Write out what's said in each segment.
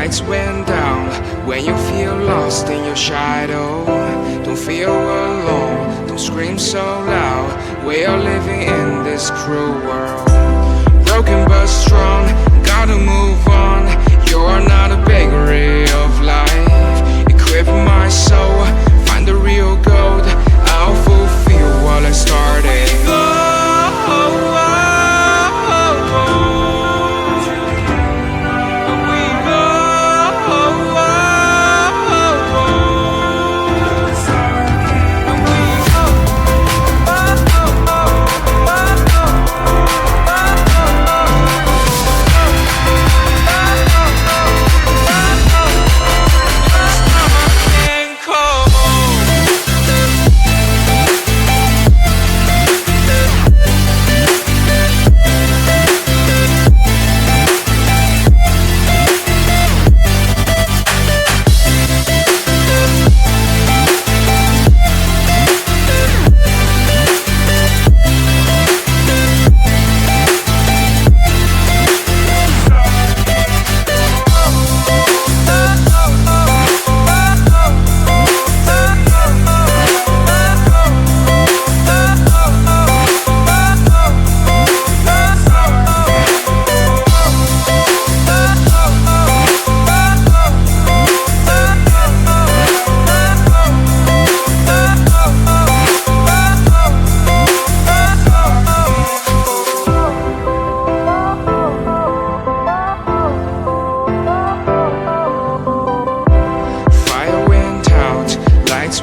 lights went down. When you feel lost in your shadow, don't feel alone, don't scream so loud. We are living in this cruel world, broken but strong, gotta move on. You're not a bakery of life. Equip my soul, find the real gold. I'll fulfill what I started.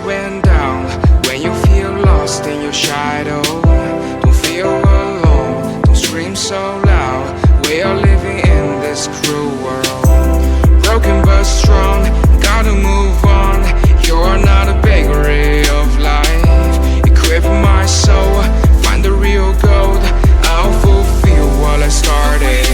Went down. When you feel lost in your shadow, don't feel alone, don't scream so loud. We are living in this cruel world, broken but strong, gotta move on. You're not a bakery of life. Equip my soul, find the real gold. I'll fulfill what I started.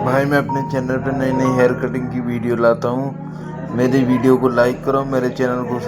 भाई मैं अपने channel पे नई नई hair cutting की video लाता हूँ। मेरी वीडियो को लाइक करो, मेरे चैनल को